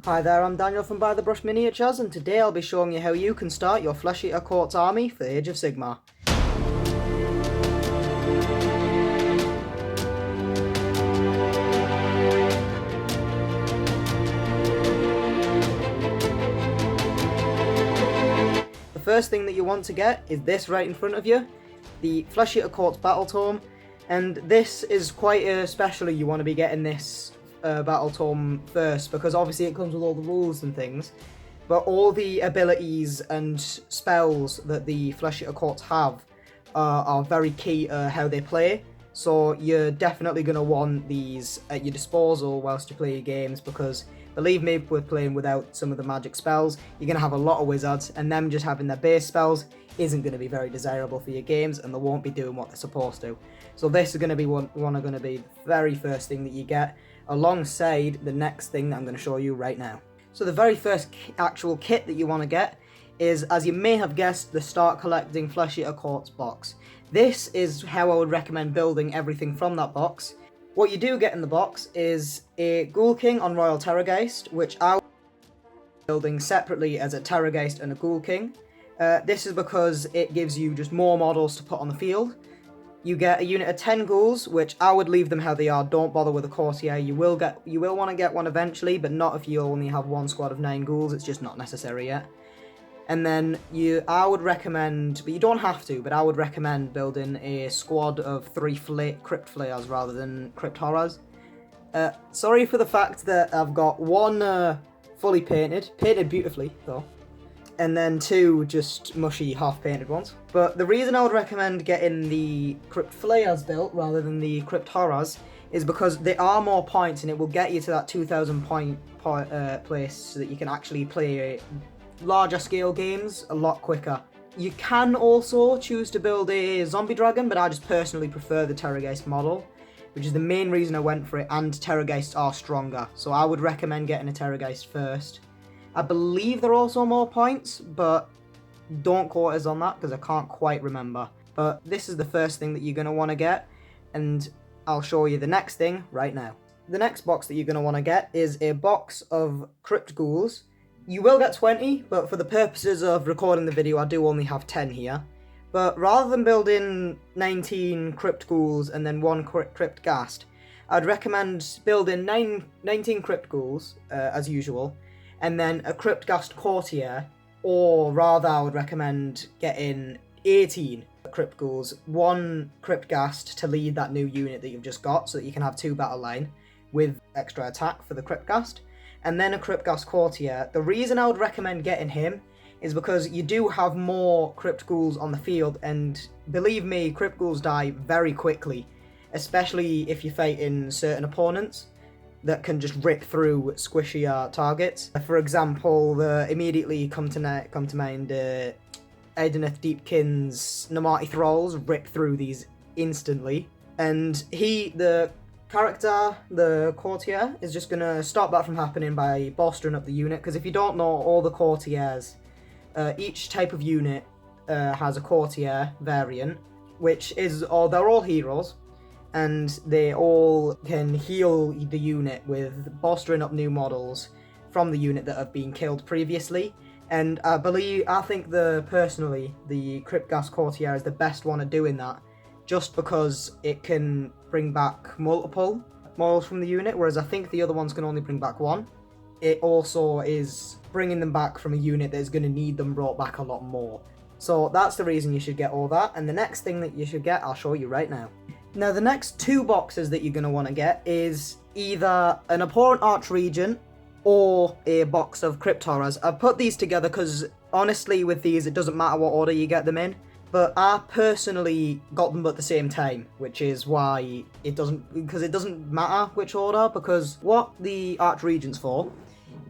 Hi there, I'm Daniel from By the Brush Miniatures, and today I'll be showing you how you can start your Flesh Eater Court's army for Age of Sigmar. The first thing that you want to get is this right in front of you, the Flesh Eater Court's Battle Tome, and this is quite especially you want to be getting this Battle Tome first, because obviously it comes with all the rules and things, but all the abilities and spells that the Flesh Eater Courts have are very key how they play, so you're definitely going to want these at your disposal whilst you play your games, because believe me, with playing without some of the magic spells, you're going to have a lot of wizards, and them just having their base spells isn't going to be very desirable for your games, and they won't be doing what they're supposed to. So this is going to be one going to be the very first thing that you get, alongside the next thing that I'm going to show you right now. So the very first actual kit that you want to get is, as you may have guessed, the Start Collecting Flesh Eater Courts box. This is how I would recommend building everything from that box. What you do get in the box is a Ghoul King on Royal Terrorgeist, which I will be building separately as a Terrorgeist and a Ghoul King. This is because it gives you just more models to put on the field. You get a unit of 10 ghouls, which I would leave them how they are. Don't bother with a courtier. You will want to get one eventually, but not if you only have one squad of 9 ghouls. It's just not necessary yet. And then I would recommend, but you don't have to, but I would recommend building a squad of 3 crypt flayers rather than crypt horrors. Sorry for the fact that I've got one fully painted beautifully though, and then 2 just mushy half-painted ones. But the reason I would recommend getting the Crypt Flayers built rather than the Crypt Horrors is because they are more points, and it will get you to that 2,000 point place so that you can actually play larger scale games a lot quicker. You can also choose to build a Zombie Dragon, but I just personally prefer the Terrorgeist model, which is the main reason I went for it, and Terrorgeists are stronger, so I would recommend getting a Terrorgeist first. I believe there are also more points, but don't quote us on that because I can't quite remember. But this is the first thing that you're going to want to get, and I'll show you the next thing right now. The next box that you're going to want to get is a box of Crypt Ghouls. You will get 20, but for the purposes of recording the video, I do only have 10 here. But rather than building 19 Crypt Ghouls and then 1 Crypt Ghast, I'd recommend building 19 Crypt Ghouls, as usual, and then a Crypt Ghast Courtier, or rather I would recommend getting 18 Crypt Ghouls, 1 Crypt Ghast to lead that new unit that you've just got, so that you can have 2 battle line with extra attack for the Crypt Ghast, and then a Crypt Ghast Courtier. The reason I would recommend getting him is because you do have more Crypt Ghouls on the field, and believe me, Crypt Ghouls die very quickly, especially if you're fighting certain opponents that can just rip through squishier targets. For example, immediately come to mind Edeneth Deepkin's Namati Thralls rip through these instantly, and the character, the courtier, is just going to stop that from happening by bolstering up the unit, because if you don't know, all the courtiers, each type of unit has a courtier variant, which is, they're all heroes, and they all can heal the unit with bolstering up new models from the unit that have been killed previously. And I think personally, the Crypt Ghast Courtier is the best one at doing that, just because it can bring back multiple models from the unit, whereas I think the other ones can only bring back 1. It also is bringing them back from a unit that is going to need them brought back a lot more. So that's the reason you should get all that, and the next thing that you should get, I'll show you right now. Now, the next 2 boxes that you're going to want to get is either an Abhorrent Archregent or a box of Crypt Horrors. I've put these together because, honestly, with these, it doesn't matter what order you get them in, but I personally got them at the same time, which is why it doesn't matter which order, because what the Archregent's for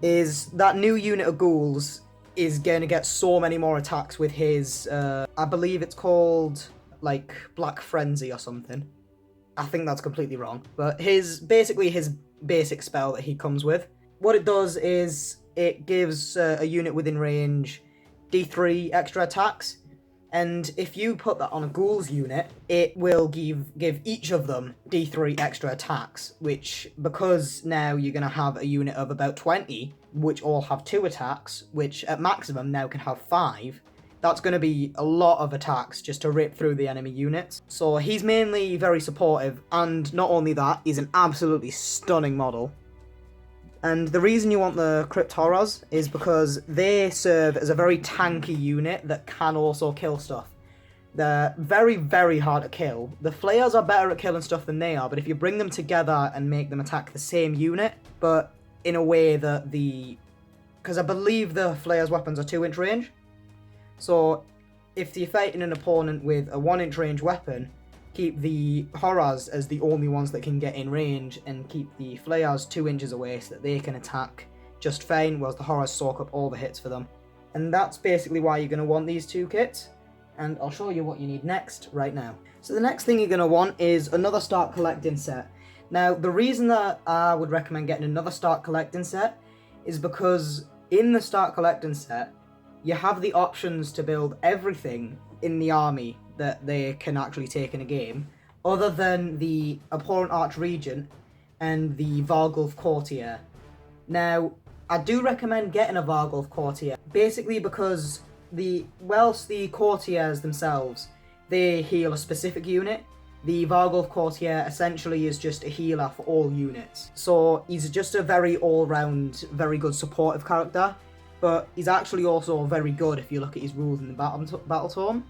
is that new unit of ghouls is going to get so many more attacks with his, I believe it's called, like, Black Frenzy or something. I think that's completely wrong, but basically his basic spell that he comes with. What it does is it gives a unit within range D3 extra attacks, And if you put that on a ghouls unit, it will give each of them D3 extra attacks, which, because now you're going to have a unit of about 20, which all have 2 attacks, which at maximum now can have 5, that's going to be a lot of attacks just to rip through the enemy units. So he's mainly very supportive, and not only that, he's an absolutely stunning model. And the reason you want the crypt horrors is because they serve as a very tanky unit that can also kill stuff. They're very, very hard to kill. The flayers are better at killing stuff than they are, but if you bring them together and make them attack the same unit, but in a way that because I believe the flayers' weapons are 2-inch range. So if you're fighting an opponent with a 1-inch range weapon, keep the horrors as the only ones that can get in range, and keep the flayers 2 inches away so that they can attack just fine, whilst the horrors soak up all the hits for them. And that's basically why you're going to want these 2 kits, and I'll show you what you need next right now. So the next thing you're going to want is another start collecting set. Now the reason that I would recommend getting another start collecting set is because in the start collecting set you have the options to build everything in the army that they can actually take in a game, other than the Abhorrent Archregent and the Vargulf Courtier. Now, I do recommend getting a Vargulf Courtier, basically because whilst the Courtiers themselves, they heal a specific unit, the Vargulf Courtier essentially is just a healer for all units. So he's just a very all-round, very good supportive character, but he's actually also very good if you look at his rules in the battle tome.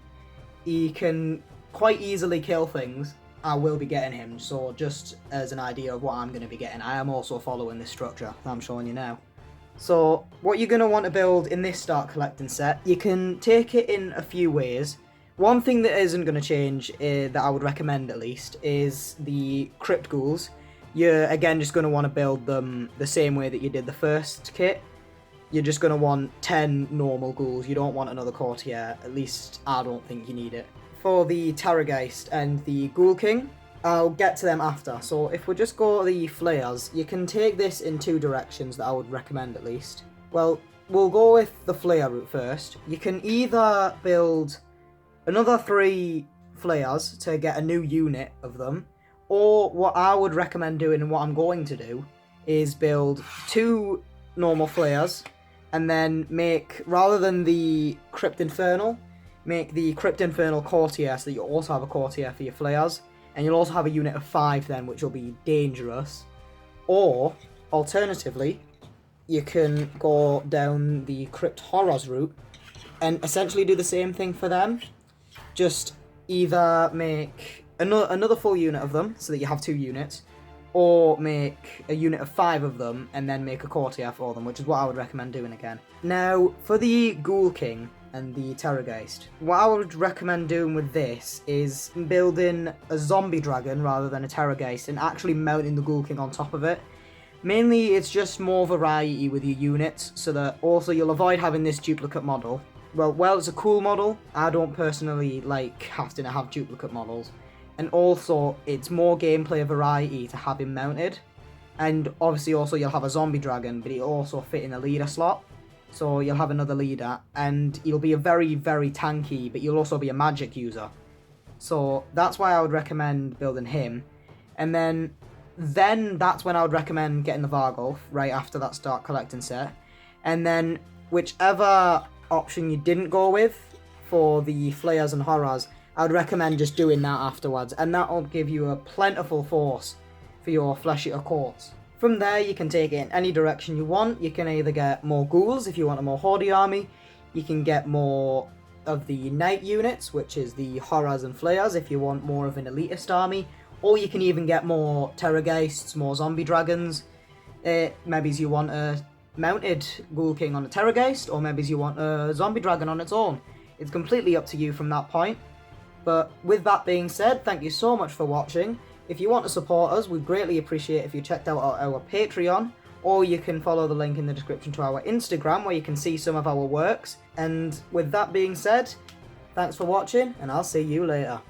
He can quite easily kill things. I will be getting him, so just as an idea of what I'm going to be getting, I am also following this structure that I'm showing you now. So what you're going to want to build in this start collecting set, you can take it in a few ways. One thing that isn't going to change, that I would recommend at least, is the crypt ghouls. You're again just going to want to build them the same way that you did the first kit. You're just going to want 10 normal ghouls. You don't want another courtier. At least I don't think you need it. For the Terrorgeist and the Ghoul King, I'll get to them after. So if we just go to the flayers, you can take this in 2 directions that I would recommend at least. Well, we'll go with the flayer route first. You can either build another 3 flayers to get a new unit of them, or what I would recommend doing and what I'm going to do is build 2 normal flayers, and then make, rather than the Crypt Infernal, make the Crypt Infernal Courtier so that you also have a Courtier for your flayers, and you'll also have a unit of 5 then, which will be dangerous. Or, alternatively, you can go down the Crypt Horrors route and essentially do the same thing for them. Just either make another full unit of them so that you have 2 units, or make a unit of 5 of them and then make a courtier for them, which is what I would recommend doing again. Now, for the Ghoul King and the Terrorgeist, what I would recommend doing with this is building a zombie dragon rather than a Terrorgeist and actually mounting the Ghoul King on top of it. Mainly, it's just more variety with your units, so that also you'll avoid having this duplicate model. Well, it's a cool model, I don't personally like having to have duplicate models. And also, it's more gameplay variety to have him mounted. And obviously also you'll have a zombie dragon, but he'll also fit in a leader slot. So you'll have another leader, and he'll be a very, very tanky, but you'll also be a magic user. So that's why I would recommend building him. And then that's when I would recommend getting the Vargulf, right after that start collecting set. And then whichever option you didn't go with for the flayers and horrors, I would recommend just doing that afterwards, and that'll give you a plentiful force for your flesh eater courts. From there, you can take it in any direction you want. You can either get more ghouls if you want a more horde army, you can get more of the knight units, which is the horrors and flayers if you want more of an elitist army, or you can even get more Terrorgeists, more zombie dragons. Maybe you want a mounted Ghoul King on a Terrorgeist, or maybe you want a zombie dragon on its own. It's completely up to you from that point. But with that being said, thank you so much for watching. If you want to support us, we'd greatly appreciate if you checked out our Patreon, or you can follow the link in the description to our Instagram where you can see some of our works. And with that being said, thanks for watching, and I'll see you later.